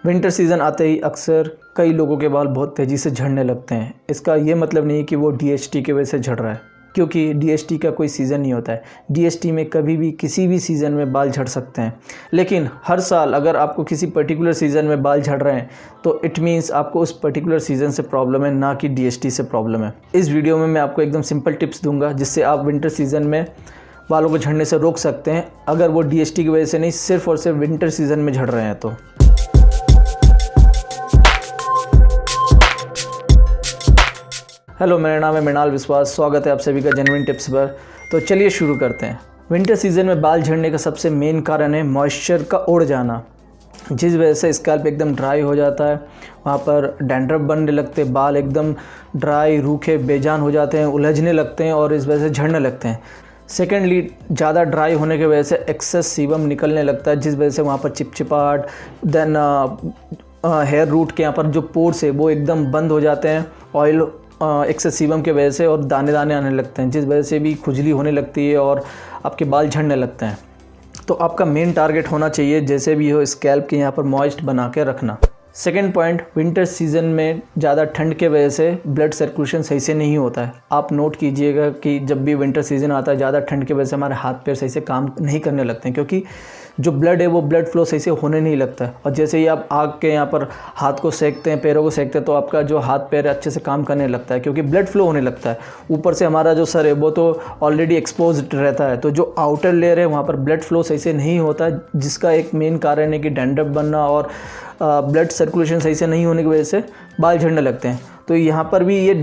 Winter season आते ही अक्सर कई लोगों के बाल बहुत तेज़ी से झड़ने लगते हैं। इसका ये मतलब नहीं कि वो डीएचटी की वजह से झड़ रहा है, क्योंकि डीएचटी का कोई सीज़न नहीं होता है। डीएचटी में कभी भी किसी भी सीज़न में बाल झड़ सकते हैं, लेकिन हर साल अगर आपको किसी पर्टिकुलर सीज़न में बाल झड़ रहे हैं तो इट मीन्स आपको उस पर्टिकुलर सीज़न से प्रॉब्लम है, ना कि डीएचटी से प्रॉब्लम है। इस वीडियो में मैं आपको एकदम सिंपल टिप्स दूंगा जिससे आप विंटर सीज़न में बालों को झड़ने से रोक सकते हैं, अगर वो डीएचटी की वजह से नहीं, सिर्फ और सिर्फ विंटर सीज़न में झड़ रहे हैं तो। हेलो, मेरा नाम है मृणाल विश्वास। स्वागत है आप सभी का जेन्युइन टिप्स पर। तो चलिए शुरू करते हैं। विंटर सीज़न में बाल झड़ने का सबसे मेन कारण है मॉइस्चर का उड़ जाना, जिस वजह से स्कैल्प एकदम ड्राई हो जाता है। वहाँ पर डैंड्रफ बनने लगते, बाल एकदम ड्राई, रूखे, बेजान हो जाते हैं, उलझने लगते हैं और इस वजह से झड़ने लगते हैं। सेकेंडली, ज़्यादा ड्राई होने की वजह से एक्सेस सीबम निकलने लगता है, जिस वजह से वहाँ पर चिपचिपाहट, देन हेयर रूट के यहाँ पर जो पोर्स है वो एकदम बंद हो जाते हैं ऑयल एक्सेस सीबम की वजह से, और दाने दाने आने लगते हैं, जिस वजह से भी खुजली होने लगती है और आपके बाल झड़ने लगते हैं। तो आपका मेन टारगेट होना चाहिए जैसे भी हो स्कैल्प के यहाँ पर मॉइस्ट बना के रखना। सेकेंड पॉइंट, विंटर सीज़न में ज़्यादा ठंड के वजह से ब्लड सर्कुलेशन सही से नहीं होता है। आप नोट कीजिएगा कि जब भी विंटर सीज़न आता है, ज़्यादा ठंड की वजह से हमारे हाथ पैर सही से काम नहीं करने लगते हैं, क्योंकि जो ब्लड है वो ब्लड फ्लो सही से होने नहीं लगता है। और जैसे ही आप आग के यहाँ पर हाथ को सेकते हैं, पैरों को सेकते हैं, तो आपका जो हाथ पैर अच्छे से काम करने लगता है, क्योंकि ब्लड फ्लो होने लगता है। ऊपर से हमारा जो सर है वो तो ऑलरेडी एक्सपोज्ड रहता है, तो जो आउटर लेयर है वहाँ पर ब्लड फ्लो सही से नहीं होता है, जिसका एक मेन कारण है कि डैंड्रफ बनना और ब्लड सर्कुलेशन सही से नहीं होने की वजह से बाल झड़ने लगते हैं। तो यहाँ पर भी ये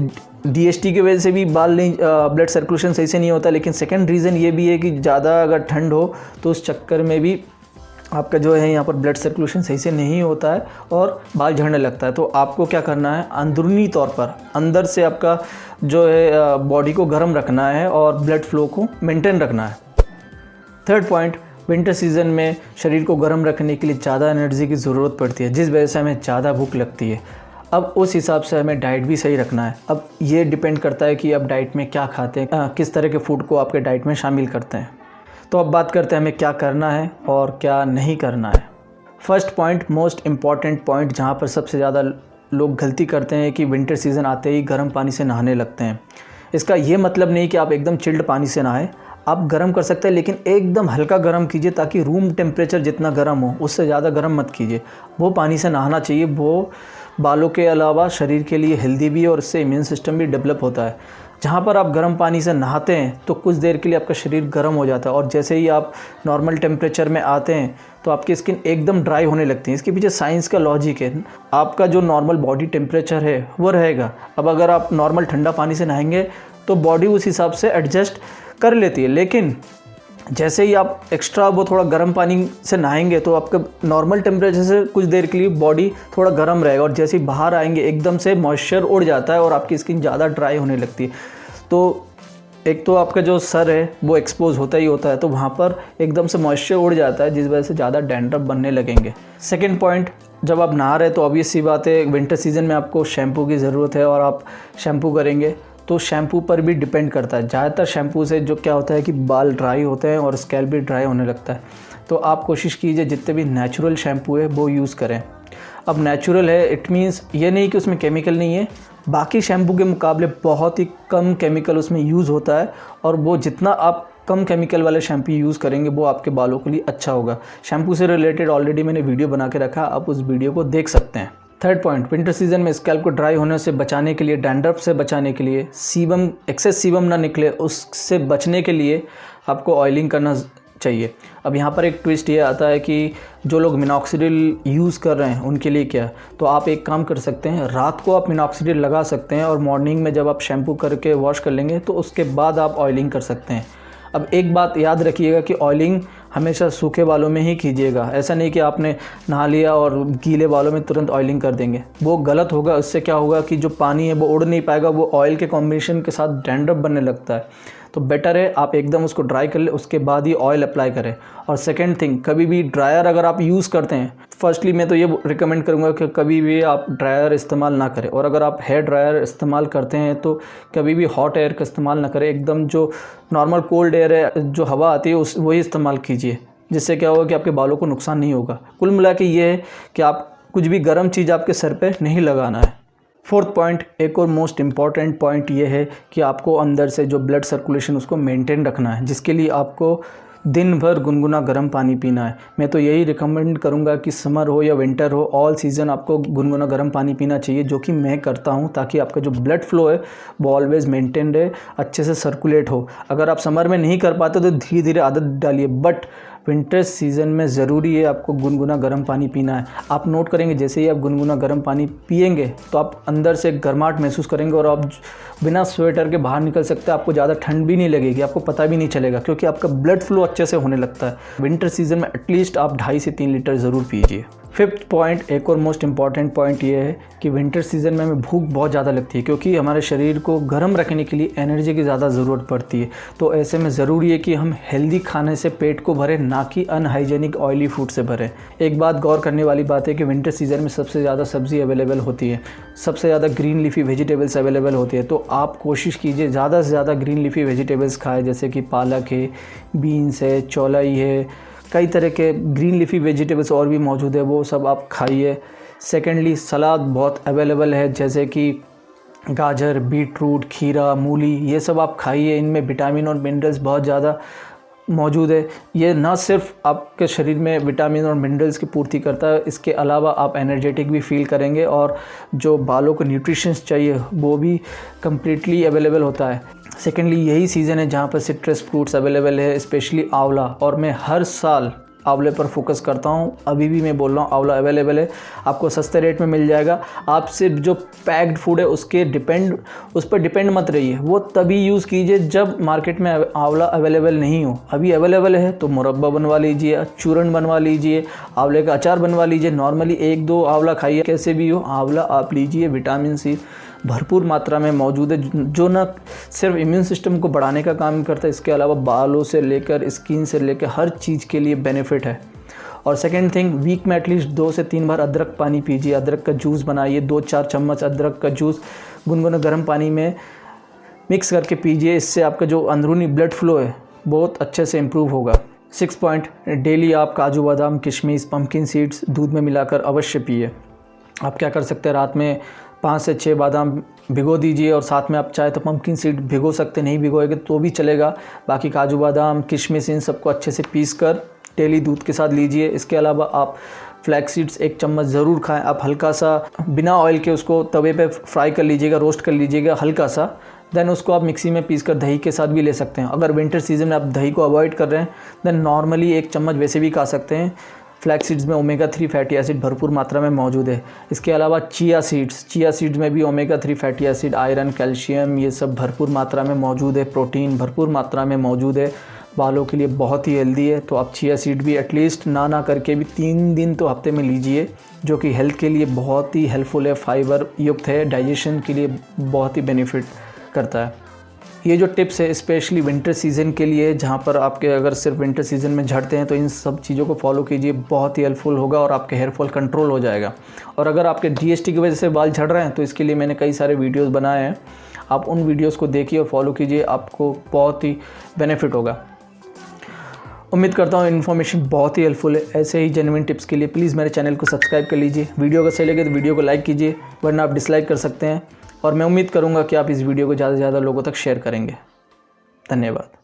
डीएचटी की वजह से भी बाल नहीं, ब्लड सर्कुलेशन सही से नहीं होता। लेकिन सेकंड रीज़न ये भी है कि ज़्यादा अगर ठंड हो तो उस चक्कर में भी आपका जो है यहाँ पर ब्लड सर्कुलेशन सही से नहीं होता है और बाल झड़ने लगता है। तो आपको क्या करना है, अंदरूनी तौर पर अंदर से आपका जो है बॉडी को गर्म रखना है और ब्लड फ्लो को मेंटेन रखना है। थर्ड पॉइंट, विंटर सीज़न में शरीर को गर्म रखने के लिए ज़्यादा एनर्जी की ज़रूरत पड़ती है, जिस वजह से हमें ज़्यादा भूख लगती है। अब उस हिसाब से हमें डाइट भी सही रखना है। अब ये डिपेंड करता है कि आप डाइट में क्या खाते हैं, किस तरह के फूड को आपके डाइट में शामिल करते हैं। तो अब बात करते हैं हमें क्या करना है और क्या नहीं करना है। First point, most important point, जहाँ पर सबसे ज़्यादा लोग गलती करते हैं कि विंटर सीज़न आते ही गर्म पानी से नहाने लगते हैं। इसका ये मतलब नहीं कि आप एकदम चिल्ड पानी से नहाएं, आप गर्म कर सकते हैं, लेकिन एकदम हल्का गर्म कीजिए, ताकि रूम टेम्परेचर जितना गर्म हो उससे ज़्यादा गर्म मत कीजिए। वो पानी से नहाना चाहिए, वो बालों के अलावा शरीर के लिए हेल्दी भी है और इससे इम्यून सिस्टम भी डेवलप होता है। जहाँ पर आप गर्म पानी से नहाते हैं तो कुछ देर के लिए आपका शरीर गर्म हो जाता है, और जैसे ही आप नॉर्मल टेम्परेचर में आते हैं तो आपकी स्किन एकदम ड्राई होने लगती है। इसके पीछे साइंस का लॉजिक है। आपका जो नॉर्मल बॉडी टेम्परेचर है वो रहेगा। अब अगर आप नॉर्मल ठंडा पानी से नहाएंगे तो बॉडी उस हिसाब से एडजस्ट कर लेती है, लेकिन जैसे ही आप एक्स्ट्रा वो थोड़ा गर्म पानी से नहाएंगे तो आपका नॉर्मल टेम्परेचर से कुछ देर के लिए बॉडी थोड़ा गर्म रहेगा, और जैसे ही बाहर आएंगे एकदम से मॉइस्चर उड़ जाता है और आपकी स्किन ज़्यादा ड्राई होने लगती है। तो एक तो आपका जो सर है वो एक्सपोज होता ही होता है, तो वहाँ पर एकदम से मॉइस्चर उड़ जाता है, जिस वजह से ज़्यादा डैंड्रफ बनने लगेंगे। सेकेंड पॉइंट, जब आप नहा रहे हैं तो ऑब्वियस सी बात है विंटर सीज़न में आपको शैम्पू की ज़रूरत है, और आप शैम्पू करेंगे तो शैम्पू पर भी डिपेंड करता है। ज़्यादातर शैम्पू से जो क्या होता है कि बाल ड्राई होते हैं और स्कैल्प भी ड्राई होने लगता है। तो आप कोशिश कीजिए जितने भी नेचुरल शैम्पू है वो यूज़ करें। अब नेचुरल है इट मीन्स ये नहीं कि उसमें केमिकल नहीं है, बाकी शैम्पू के मुकाबले बहुत ही कम केमिकल उसमें यूज़ होता है, और वो जितना आप कम केमिकल वाले शैम्पू यूज़ करेंगे वो आपके बालों के लिए अच्छा होगा। शैम्पू से रिलेटेड ऑलरेडी मैंने वीडियो बना के रखा, आप उस वीडियो को देख सकते हैं। थर्ड पॉइंट, विंटर सीज़न में स्कैल्प को ड्राई होने से बचाने के लिए, डैंड्रफ से बचाने के लिए, सीबम एक्सेस सीबम ना निकले उससे बचने के लिए आपको ऑयलिंग करना चाहिए। अब यहाँ पर एक ट्विस्ट ये आता है कि जो लोग मिनॉक्सिडिल यूज़ कर रहे हैं उनके लिए क्या, तो आप एक काम कर सकते हैं, रात को आप मिनॉक्सिडिल लगा सकते हैं और मॉर्निंग में जब आप शैम्पू करके वॉश कर लेंगे तो उसके बाद आप ऑयलिंग कर सकते हैं। अब एक बात याद रखिएगा कि ऑयलिंग हमेशा सूखे बालों में ही कीजिएगा। ऐसा नहीं कि आपने नहा लिया और गीले बालों में तुरंत ऑयलिंग कर देंगे, वो गलत होगा। उससे क्या होगा कि जो पानी है वो उड़ नहीं पाएगा, वो ऑयल के कॉम्बिनेशन के साथ डैंड्रफ बनने लगता है। तो बेटर है आप एकदम उसको ड्राई कर ले, उसके बाद ही ऑयल अप्लाई करें। और सेकंड थिंग, कभी भी ड्रायर अगर आप यूज़ करते हैं, फर्स्टली मैं तो ये रिकमेंड करूँगा कि कभी भी आप ड्रायर इस्तेमाल ना करें, और अगर आप हेयर ड्रायर इस्तेमाल करते हैं तो कभी भी हॉट एयर का इस्तेमाल ना करें। एकदम जो नॉर्मल कोल्ड एयर है, जो हवा आती है वही इस्तेमाल कीजिए, जिससे क्या होगा कि आपके बालों को नुकसान नहीं होगा। कुल मिला के ये है कि आप कुछ भी गर्म चीज़ आपके सर पे नहीं लगाना है। फोर्थ पॉइंट, एक और मोस्ट इम्पॉर्टेंट पॉइंट ये है कि आपको अंदर से जो ब्लड सर्कुलेशन उसको मेंटेन रखना है, जिसके लिए आपको दिन भर गुनगुना गर्म पानी पीना है। मैं तो यही रिकमेंड करूंगा कि समर हो या विंटर हो, ऑल सीज़न आपको गुनगुना गर्म पानी पीना चाहिए, जो कि मैं करता हूं, ताकि आपका जो ब्लड फ्लो है वो ऑलवेज़ मेंटेन रहे, अच्छे से सर्कुलेट हो। अगर आप समर में नहीं कर पाते तो धीरे धीरे आदत डालिए, बट विंटर सीज़न में ज़रूरी है आपको गुनगुना गर्म पानी पीना है। आप नोट करेंगे जैसे ही आप गुनगुना गर्म पानी पिएंगे तो आप अंदर से गर्माहट महसूस करेंगे और आप बिना स्वेटर के बाहर निकल सकते हैं। आपको ज़्यादा ठंड भी नहीं लगेगी, आपको पता भी नहीं चलेगा, क्योंकि आपका ब्लड फ्लो अच्छे से होने लगता है। विंटर सीज़न में एटलीस्ट आप 2.5 से 3 लीटर ज़रूर पीजिए। फिफ्थ पॉइंट, एक और मोस्ट इंपॉर्टेंट पॉइंट ये है कि विंटर सीज़न में हमें भूख बहुत ज़्यादा लगती है, क्योंकि हमारे शरीर को गर्म रखने के लिए एनर्जी की ज़्यादा ज़रूरत पड़ती है। तो ऐसे में ज़रूरी है कि हम हेल्दी खाने से पेट को भरें, ना कि अनहाइजेनिक ऑयली फूड से भरें। एक बात गौर करने वाली बात है कि विंटर सीज़न में सबसे ज़्यादा सब्ज़ी अवेलेबल होती है, सबसे ज़्यादा ग्रीन लीफी वेजिटेबल्स अवेलेबल होती है। तो आप कोशिश कीजिए ज़्यादा से ज़्यादा ग्रीन लीफी वेजिटेबल्स खाएँ, जैसे कि पालक है, बीन्स है, चौलाई है, कई तरह के ग्रीन लीफी वेजिटेबल्स और भी मौजूद है, वो सब आप खाइए। सेकेंडली, सलाद बहुत अवेलेबल है, जैसे कि गाजर, बीटरूट, खीरा, मूली, ये सब आप खाइए। इनमें विटामिन और मिनरल्स बहुत ज़्यादा मौजूद है। ये ना सिर्फ आपके शरीर में विटामिन और मिनरल्स की पूर्ति करता है, इसके अलावा आप एनर्जेटिक भी फील करेंगे और जो बालों को न्यूट्रिशंस चाहिए वो भी कम्प्लीटली अवेलेबल होता है। सेकेंडली, यही सीज़न है जहाँ पर सिट्रस फ्रूट्स अवेलेबल है, स्पेशली आंवला, और मैं हर साल आंवले पर फोकस करता हूँ। अभी भी मैं बोल रहा हूँ आंवला अवेलेबल है, आपको सस्ते रेट में मिल जाएगा। आप सिर्फ जो पैक्ड फूड है उस पर डिपेंड मत रहिए, वो तभी यूज़ कीजिए जब मार्केट में आंवला अवेलेबल नहीं हो। अभी अवेलेबल है तो मुरब्बा बनवा लीजिए, चूरन बनवा लीजिए, आंवले का अचार बनवा लीजिए। नॉर्मली 1-2 आंवला खाइए, कैसे भी हो आंवला आप लीजिए। विटामिन सी भरपूर मात्रा में मौजूद है, जो न सिर्फ इम्यून सिस्टम को बढ़ाने का काम करता है, इसके अलावा बालों से लेकर स्किन से लेकर हर चीज़ के लिए बेनिफिट है। और सेकेंड थिंग, वीक में एटलीस्ट 2 से 3 बार अदरक पानी पीजिए, अदरक का जूस बनाइए, 2-4 चम्मच अदरक का जूस गुनगुना गर्म पानी में मिक्स करके पीजिए। इससे आपका जो अंदरूनी ब्लड फ्लो है बहुत अच्छे से इम्प्रूव होगा। 6 पॉइंट, डेली आप काजू बादाम, किशमिश, पम्पकिन सीड्स दूध में मिलाकर अवश्य पिए। आप क्या कर सकते हैं, रात में 5 से 6 बादाम भिगो दीजिए और साथ में आप चाहे तो पम्पकिन सीड भिगो सकते, नहीं भिगोएगे तो भी चलेगा। बाकी काजू बादाम, किशमिश, इन सबको अच्छे से पीस कर डेली दूध के साथ लीजिए। इसके अलावा आप फ्लैक्स सीड्स 1 चम्मच ज़रूर खाएं। आप हल्का सा बिना ऑयल के उसको तवे पे फ्राई कर लीजिएगा, रोस्ट कर लीजिएगा हल्का सा, देन उसको आप मिक्सी में पीस कर दही के साथ भी ले सकते हैं। अगर विंटर सीजन में आप दही को अवॉइड कर रहे हैं देन नॉर्मली 1 चम्मच वैसे भी खा सकते हैं। फ्लैक्स सीड्स में ओमेगा 3 फैटी एसिड भरपूर मात्रा में मौजूद है। इसके अलावा चिया सीड्स में भी omega 3 fatty acid, iron, calcium, ये सब भरपूर मात्रा में मौजूद है। प्रोटीन भरपूर मात्रा में मौजूद है, बालों के लिए बहुत ही हेल्दी है। तो आप चिया सीड भी एटलीस्ट ना करके भी 3 दिन तो हफ्ते में लीजिए, जो कि हेल्थ के लिए बहुत ही हेल्पफुल है, फाइबर युक्त है, डाइजेशन के लिए बहुत ही बेनिफिट करता है। ये जो टिप्स है स्पेशली विंटर सीज़न के लिए, जहाँ पर आपके अगर सिर्फ विंटर सीज़न में झड़ते हैं तो इन सब चीज़ों को फॉलो कीजिए, बहुत ही हेल्पफुल होगा और आपके हेयर फॉल कंट्रोल हो जाएगा। और अगर आपके जीएसटी की वजह से बाल झड़ रहे हैं तो इसके लिए मैंने कई सारे वीडियोस बनाए हैं, आप उन वीडियोस को देखिए और फॉलो कीजिए, आपको बहुत ही बेनिफिट होगा। उम्मीद करता हूँ इन्फॉर्मेशन बहुत ही हेल्पफुल है। ऐसे ही जेन्युइन टिप्स के लिए प्लीज़ मेरे चैनल को सब्सक्राइब कर लीजिए। वीडियो अगर सही लगे तो वीडियो को लाइक कीजिए, वरना आप डिसलाइक कर सकते हैं। और मैं उम्मीद करूँगा कि आप इस वीडियो को ज़्यादा से ज़्यादा लोगों तक शेयर करेंगे। धन्यवाद।